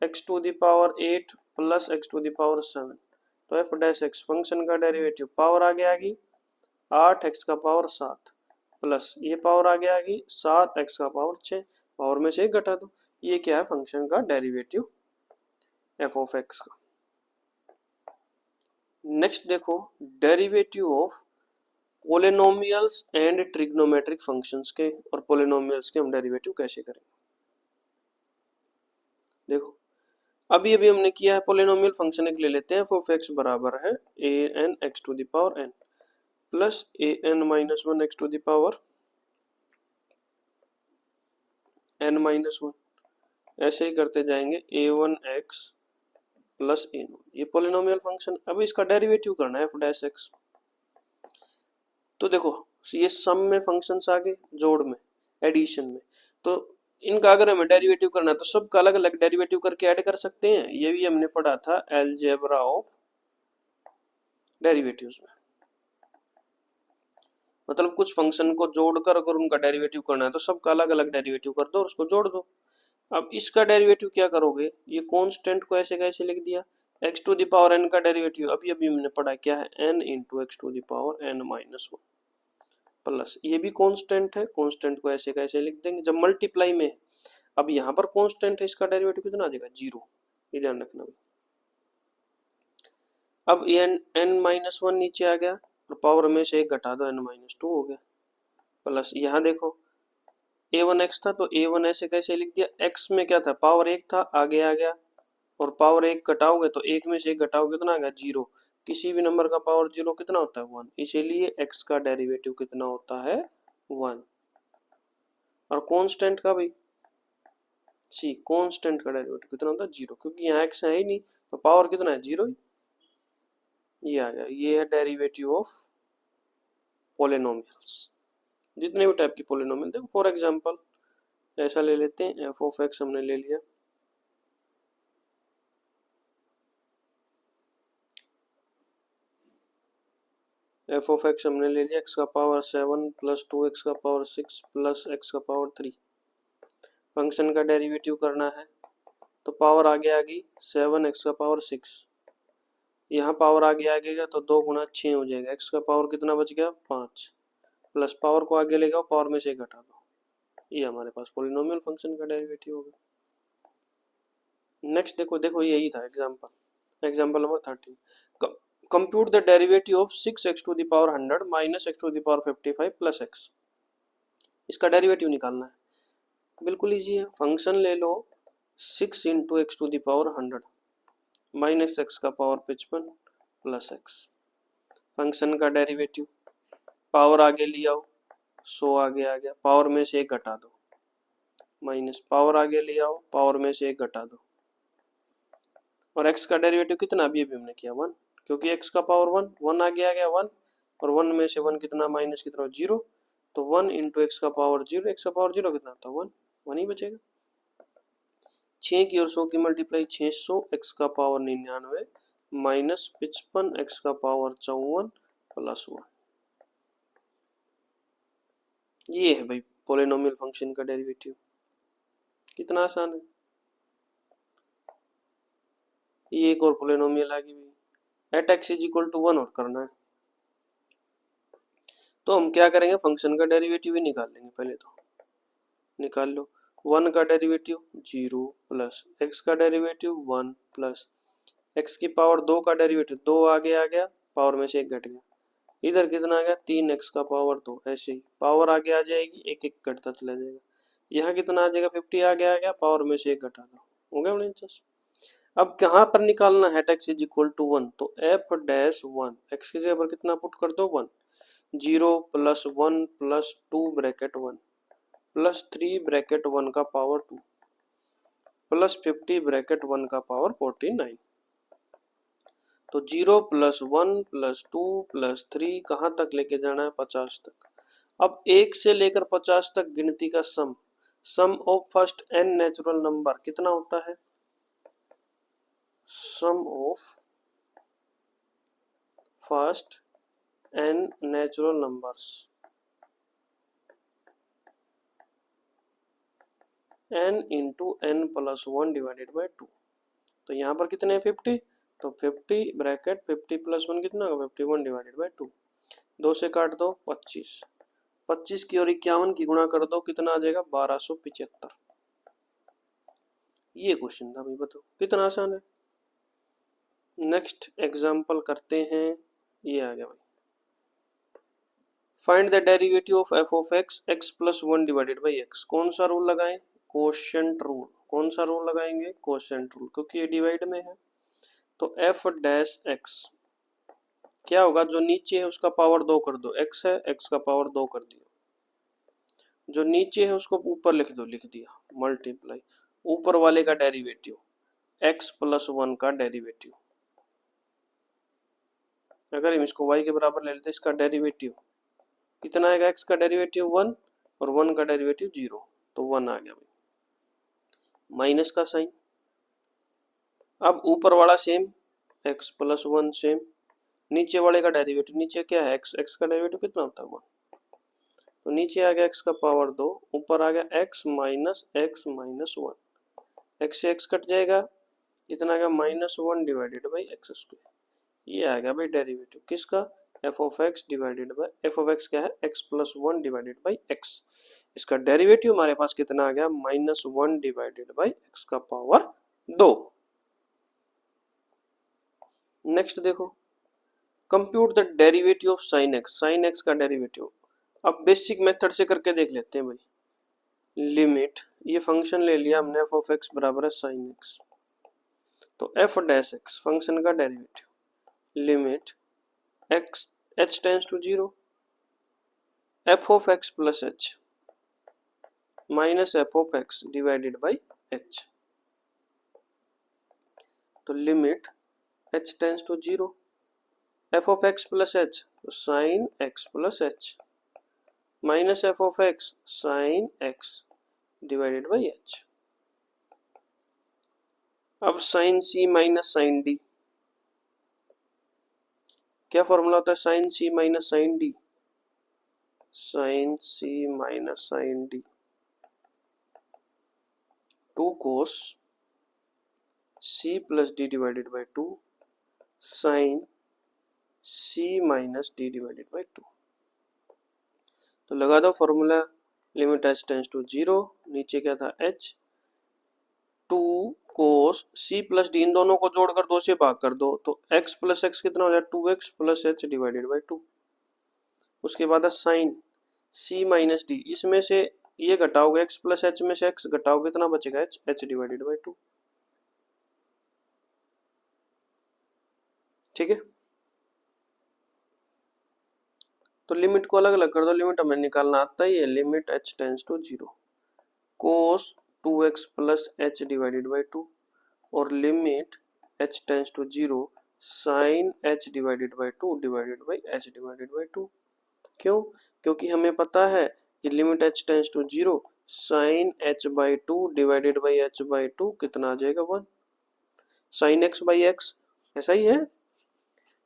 x to the power 8 plus x to the power 7, तो एफ डैश एक्स फंक्शन का डेरिवेटिव, पावर आगे आ गई 8 एक्स का पावर 7 प्लस ये पावर आगे आ गई 7 एक्स का पावर 6, पावर में से एक घटा दो। ये क्या है, फंक्शन का डेरिवेटिव एफ ऑफ एक्स का। नेक्स्ट देखो, derivative of polynomials and trigonometric functions के और पोलिनोमियल्स के हम डेरिवेटिव कैसे करेंगे। देखो अभी अभी हमने किया है, पोलिनोमियल फंक्शन एक ले लेते हैं, एफ ऑफ एक्स बराबर है A N x to the power N plus A N minus one X to the power N minus one. ऐसे ही करते जाएंगे A one X plus A naught, ये पोलिनोमियल फंक्शन। अब इसका डेरिवेटिव करना है एफ डैश एक्स। तो देखो ये सम में फंक्शंस आ गए, जोड़ में, एडिशन में, तो इनका अगर हमें डेरिवेटिव करना है तो सबका अलग अलग डेरिवेटिव करके ऐड कर सकते हैं। ये भी हमने पढ़ा था अलजेब्रा ऑफ डेरिवेटिव्स में। मतलब कुछ फंक्शन को जोड़कर अगर उनका डेरिवेटिव करना है तो सबका अलग अलग डेरिवेटिव कर दो और उसको जोड़ दो। अब इसका डेरिवेटिव क्या करोगे, ये कांस्टेंट को ऐसे कैसे लिख दिया, x to the power n का डेरिवेटिव अभी अभी हमने पढ़ा क्या है, n into x to the power n minus one plus ये भी कांस्टेंट है, कांस्टेंट को ऐसे कैसे लिख देंगे जब मल्टीप्लाई में है। अब यहाँ पर कांस्टेंट है, इसका डेरिवेटिव कितना आ जाएगा, जीरो, ये ध्यान रखना। अब n माइनस वन नीचे आ गया और पावर में से एक घटा दो, n माइनस टू हो गया प्लस यहाँ देखो ए वन एक्स था तो ए वन ऐसे कैसे लिख दिया, एक्स में क्या था, पावर एक था, आगे आ गया और पावर एक घटाओगे तो एक में से एक घटाओगे कितना आ गया, जीरो। किसी भी नंबर का पावर जीरो कितना होता है, वन, इसीलिए एक्स का डेरिवेटिव कितना होता है, वन। और कांस्टेंट का भी सी, कांस्टेंट का डेरिवेटिव कितना होता है, जीरो, क्योंकि यहाँ एक्स है ही नहीं तो पावर कितना है, जीरो ही। ये आ गया, ये है डेरिवेटिव ऑफ पोलिनोमियल्स। जितने भी टाइप की पोलिनोमियल, देखो फॉर एग्जांपल ऐसा ले लेते हैं, एफ ऑफ एक्स हमने ले लिया, एफ ऑफ एक्स हमने ले लिया एक्स का पावर 7 प्लस टू एक्स का पावर 6 प्लस एक्स का पावर 3। फंक्शन का डेरिवेटिव करना है तो पावर आगे आ गई 7 एक्स का पावर 6, यहाँ पावर आगे आ गया तो 2 गुना 6 हो जाएगा, एक्स का पावर कितना बच गया, 5 प्लस पावर को आगे ले जाओ, पावर में से घटा दो, ये हमारे पास पोलिनोमियल फंक्शन का डेरिवेटिव होगा। नेक्स्ट देखो, देखो यही था example, example number 13, compute the derivative of 6x to the power 100 minus x to the power 55 plus x. इसका डेरिवेटिव निकालना है, बिल्कुल इजी है, फंक्शन ले लो 6 into x to the power 100 minus x का पावर 55 प्लस एक्स। फंक्शन का derivative, power आगे ले आओ, 100 आगे आ गया, पावर में से एक घटा दो, माइनस पावर आगे ले आओ, पावर में से एक घटा दो, और x का डेरिवेटिव कितना, अभी अभी हमने किया 1, क्योंकि x का पावर 1, 1 आगे आ गया 1, और 1 में से 1 कितना माइनस कितना, 0, तो 1 इंटू एक्स का पावर 0, एक्स का पावर 0 कितना था, 1, 1 ही बचेगा। 6 की और 100 की मल्टीप्लाई 600, एक्स का पावर 99 माइनस 55 एक्स का पावर 54 प्लस 1। ये है भाई पोलिनोमियल फंक्शन का डेरिवेटिव, कितना आसान है। ये एक और पोलिनोमियल आ गई, at x is equal to 1 और करना है, तो हम क्या करेंगे, फंक्शन का डेरिवेटिव ही निकाल लेंगे, पहले तो निकाल लो, 1 का डेरिवेटिव 0 प्लस एक्स का डेरिवेटिव 1 प्लस एक्स की पावर 2 का डेरिवेटिव 2 आगे आ गया, पावर में से एक घट गया, इधर कितना आ गया 3x का पावर 2, ऐसे ही पावर आगे आ जाएगी, एक एक घटता चला जाएगा। यहाँ कितना आ जाएगा 50 आगे आ गया, पावर में से एक घटा दो, हो गया 49। अब कहाँ पर निकालना है x इज इक्वल टू 1, तो f डैश 1 x की जगह पर कितना पुट कर दो 1, 0 plus 1 plus 2 bracket 1 plus 3 bracket 1 का पावर 2 प्लस 50 ब्रैकेट 1 का पावर 49। तो 0 प्लस 1 प्लस 2 प्लस 3 कहाँ तक लेके जाना है 50 तक। अब 1 से लेकर 50 तक गिनती का sum of first n natural number कितना होता है, sum of first n natural numbers n into n plus 1 divided by 2। तो यहाँ पर कितने 50, तो 50 ब्रैकेट 50 प्लस 1 कितना होगा 51 डिवाइडेड बाई 2, 2 से काट दो 25, 25 की और 51 की गुणा कर दो कितना आ जाएगा 1275। ये क्वेश्चन था भाई, बताओ कितना आसान है। नेक्स्ट एग्जांपल करते हैं, ये आ गया भाई, find the derivative of f of x plus 1 divided by x। कौन सा रूल लगाएं, कोशेंट रूल। कौन सा रूल लगाएंगे, कोशेंट रूल, क्योंकि ये डिवाइड में है। तो f डैश x क्या होगा, जो नीचे है उसका पावर 2 कर दो, x है x का पावर 2 कर दिया, जो नीचे है उसको ऊपर लिख दो, लिख दिया मल्टीप्लाई, ऊपर वाले का डेरिवेटिव x प्लस 1 का डेरिवेटिव, अगर हम इसको y के बराबर ले लेते इसका डेरिवेटिव कितना आएगा, x का डेरिवेटिव 1 और 1 का डेरिवेटिव 0, तो 1 आ गया भाई, माइनस का साइन। अब ऊपर वाला सेम x प्लस 1 सेम, नीचे वाले का डेरिवेटिव, नीचे क्या है x, x का डेरिवेटिव कितना होता है 1, तो नीचे आ गया x का पावर 2, ऊपर आ गया x माइनस 1, x से x कट जाएगा, कितना आ गया -1 डिवाइडेड बाई एक्स स्क्वायर। ये आ गया भाई डेरिवेटिव किसका, f of x divided by, f of x क्या है x plus 1 divided by x, इसका डेरिवेटिव हमारे पास कितना आ गया -1 डिवाइडेड बाई x का पावर 2। नेक्स्ट देखो, compute the derivative of sine x, sine x का डेरिवेटिव। अब बेसिक मेथड से करके देख लेते हैं भाई। लिमिट, ये फंक्शन ले लिया हमने f ऑफ x बराबर है साइन x, तो f डैश x फंक्शन का derivative, limit x h tends to 0, f of x plus h minus f of x divided by h, तो limit h tends to 0, f of x plus h तो sine x plus h minus f of x sine x divided by h। अब sine c minus sine d, क्या formula होता है sine c minus sine d, sine c minus sine d 2 cos c plus d divided by 2 sine c minus d divided by 2। तो लगा दो formula, limit h tends to 0, नीचे क्या था h, 2 cos c plus d, इन दोनों को जोड़कर 2 से भाग कर दो, तो x प्लस x कितना हो जाए 2x plus h divided by 2। उसके बाद है साइन c माइनस d, इसमें से ये घटाओगे x प्लस h में से x घटाओगे कितना बचेगा h, h डिवाइडेड बाई 2। ठीक है, तो लिमिट को अलग अलग कर दो, लिमिट हमें निकालना आता ही है, limit h tends to 0 cos 2x plus h divided by 2 और limit h tends to 0 sine h divided by 2 divided by h divided by 2। क्यों, क्योंकि हमें पता है कि limit h tends to 0 sine h by 2 divided by h by 2 कितना आ जाएगा 1, साइन x बाई x, ऐसा ही है।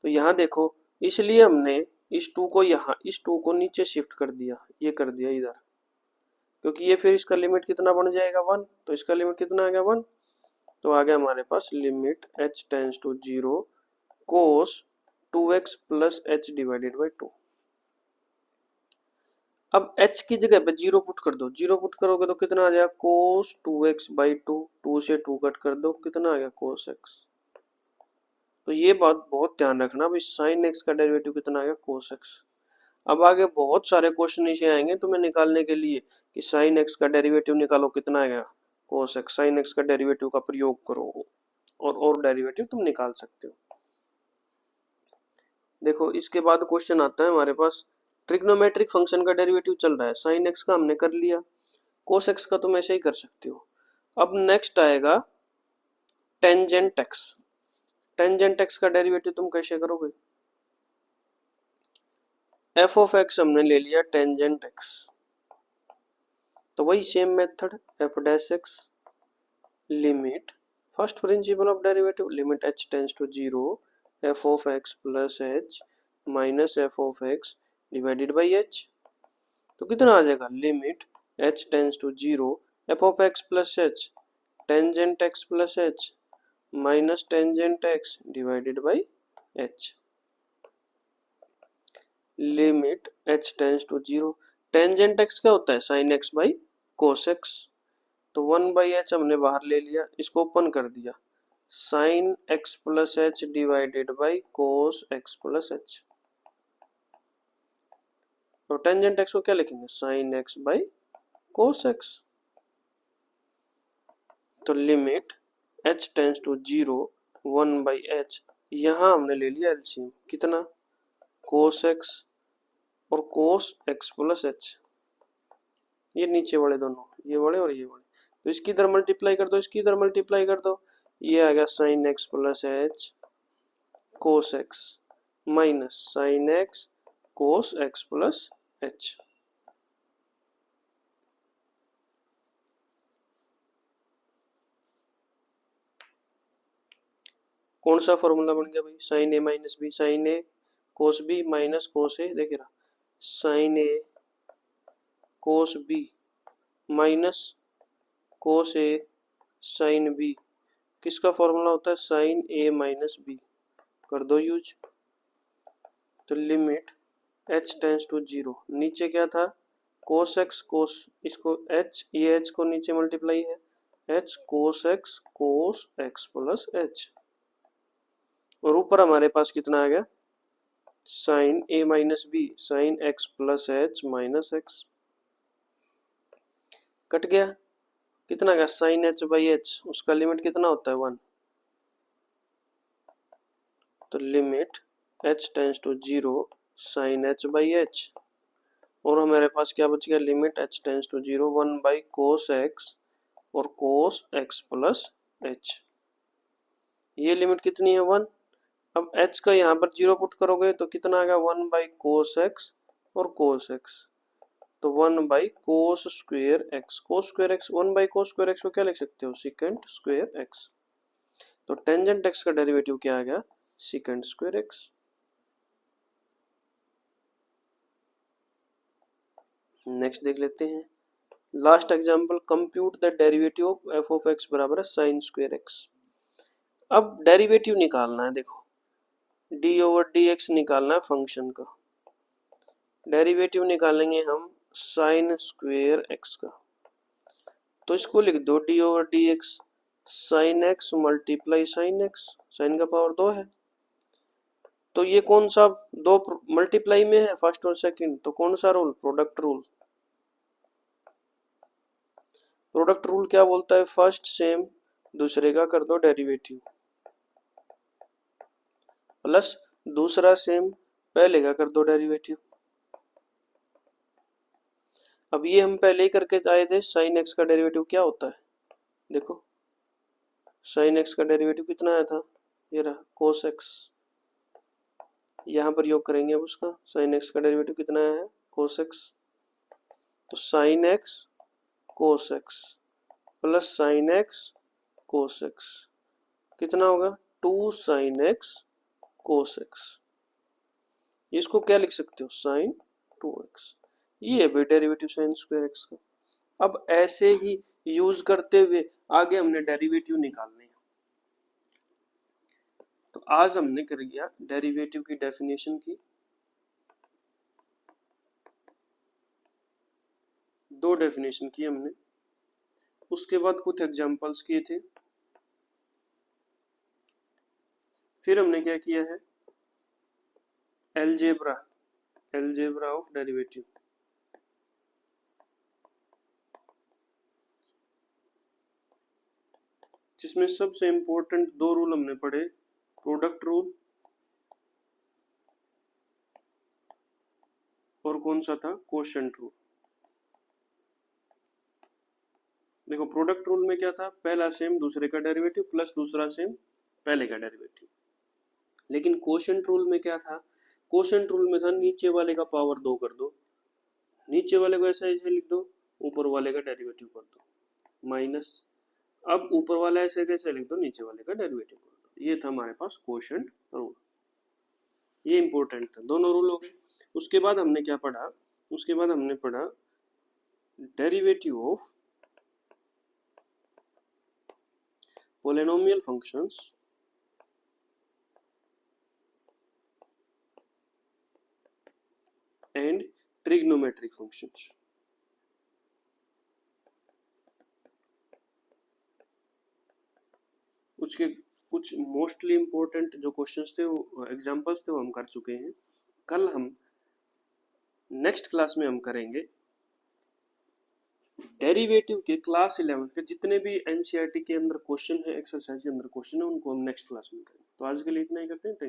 तो यहाँ देखो, इसलिए हमने इस 2 को यहाँ, इस 2 को नीचे शिफ्ट कर दिया, ये कर दिया इधर, क्योंकि ये फिर इसका लिमिट कितना बन जाएगा 1, तो इसका लिमिट कितना आ गया 1, तो आ गया हमारे पास limit h tends to 0 cos 2x plus h divided by 2। अब h की जगह पे 0 पुट कर दो, 0 पुट करोगे तो कितना आ जाएगा cos 2x बाई 2, 2 से 2 कट कर दो कितना आ गया cos x, तो ये बात बहुत ध्यान रखना भाई, साइन एक्स का डेरिवेटिव कितना आ गया, कोस एक्स। अब आगे बहुत सारे क्वेश्चन नीचे आएंगे तुम्हें निकालने के लिए कि साइन एक्स का डेरिवेटिव निकालो, कितना आएगा, कोस एक्स। साइन एक्स का डेरिवेटिव का प्रयोग करो और डेरिवेटिव तुम निकाल सकते हो। देखो इसके बाद क्वेश्चन आता है हमारे पास, ट्रिग्नोमेट्रिक फंक्शन का डेरिवेटिव चल रहा है, साइन एक्स का हमने कर लिया, कोस एक्स का तुम ऐसे ही कर सकते हो। अब नेक्स्ट आएगा टेंजेंट एक्स। टेंजेंट एक्स का डेरिवेटिव तुम कैसे करोगे, एफ ऑफ एक्स हमने ले लिया टेंजेंट एक्स, तो वही same method, f dash x limit first principle of derivative limit H tends to zero f of x plus H minus F of x divided by H. तो कितना आ जाएगा, limit H tends to zero f of x plus h tangent x plus H minus tangent x divided by h. Limit H tends to zero, tangent x क्या होता है, sine x by cos X, तो 1/h हमने बाहर ले लिया, इसको open कर दिया, sine X plus H divided by cos X plus H. तो टेंजेंट एक्स को क्या लिखेंगे, sine x by cos X. तो limit h tends to zero 1/h, यहां हमने ले लिया एलसीएम, कितना, कोस एक्स और कोस एक्स प्लस एच, ये नीचे वाले दोनों, ये बड़े और ये बड़े, तो इसकी इधर मल्टीप्लाई कर दो, इसकी इधर मल्टीप्लाई कर दो, ये आ गया sign X plus H cos x minus sine x कोस एक्स प्लस एच। कौन सा फॉर्मूला बन गया भाई, sign A minus B, sign A cos B minus cos ए, देख रहा, साइन ए कोस बी माइनस कोस ए साइन बी, किसका फॉर्मूला होता है, साइन ए माइनस बी, कर दो यूज। तो limit h tends to zero, नीचे क्या था, कोस एक्स कोस, इसको h, ये h को नीचे मल्टीप्लाई है, h cos X plus h, और ऊपर हमारे पास कितना आ गया, sine A minus B sine X plus H minus X, cut गया, कितना गया, साइन एच बाई एच, उसका लिमिट कितना होता है 1, तो limit h tends to zero sine H by H, और हमारे पास क्या बच गया, limit h tends to zero 1 cos X और कोस एक्स प्लस एच, ये लिमिट कितनी है 1। अब h का यहाँ पर जीरो पुट करोगे तो कितना आ गया, 1 कोस एक्स और कोस एक्स, तो 1 cos square x, cos square x, 1 cos square x को क्या लिख सकते हो, सिकेंड स्क्वेयर एक्स, तो टेंजेंट एक्स का डेरिवेटिव क्या आ गया, सिकेंड स्क्वेयर एक्स। नेक्स्ट देख लेते हैं, last example, compute the derivative of F of x बराबर है साइन स्क्वेयर एक्स। अब डेरिवेटिव निकालना है, देखो डी ओवर डी एक्स निकालना है फंक्शन का, डेरिवेटिव निकालेंगे हम साइन स्क्वेयर एक्स का, तो इसको लिख दो d over d x sine x multiply sine x, sine का पावर 2 है, तो ये कौन सा दो मल्टीप्लाई में है, फर्स्ट और सेकंड, तो कौन सा rule, product rule. Product rule क्या बोलता है, फर्स्ट सेम दूसरे का कर दो डेरिवेटिव, प्लस दूसरा सेम पहले का कर दो डेरिवेटिव। अब ये हम पहले ही करके आए थे, साइन एक्स का डेरिवेटिव क्या होता है, देखो साइन एक्स का डेरिवेटिव कितना आया था, ये रहा कोस एक्स, यहाँ पर योग करेंगे अब उसका, साइन एक्स का डेरिवेटिव कितना आया है, कोस एक्स, तो साइन एक्स कोस X plus sine x cos x कितना होगा, 2 साइन एक्स कोस एक्स, इसको क्या लिख सकते हो, साइन 2x, ये है डेरिवेटिव साइन स्क्वायर एक्स का। अब ऐसे ही यूज करते हुए आगे हमने डेरिवेटिव निकालने हैं, तो आज हमने कर लिया डेरिवेटिव की डेफिनेशन की, दो डेफिनेशन की हमने, उसके बाद कुछ एग्जांपल्स किए थे, फिर हमने क्या किया है, एलजेब्रा ऑफ डेरिवेटिव, जिसमें सबसे इंपॉर्टेंट दो रूल हमने पढ़े, प्रोडक्ट रूल और कौन सा था, कोशेंट रूल। देखो प्रोडक्ट रूल में क्या था, पहला सेम दूसरे का डेरिवेटिव प्लस दूसरा सेम पहले का डेरिवेटिव। लेकिन कोशेंट रूल में क्या था, कोशेंट रूल में था नीचे वाले का पावर 2 कर दो, नीचे वाले को ऐसा ऐसे लिख दो, ऊपर वाले का डेरिवेटिव कर दो माइनस, अब ऊपर वाला ऐसे कैसे लिख दो, नीचे वाले का डेरिवेटिव कर दो। ये था हमारे पास कोशेंट रूल, ये इंपॉर्टेंट था, दोनों रूल हो गए। उसके बाद हमने क्या पढ़ा, उसके बाद हमने पढ़ा derivative of polynomial functions and trigonometric functions। उसके कुछ मोस्टली इंपॉर्टेंट जो क्वेश्चंस थे, वो एग्जांपल्स थे, वो हम कर चुके हैं। कल हम नेक्स्ट क्लास में हम करेंगे डेरिवेटिव के क्लास 11 के जितने भी एनसीईआरटी के अंदर क्वेश्चन है, एक्सरसाइज के अंदर क्वेश्चन है, उनको हम नेक्स्ट क्लास में करेंगे। तो आज के लिए इतना ही करते हैं, थैंक यू।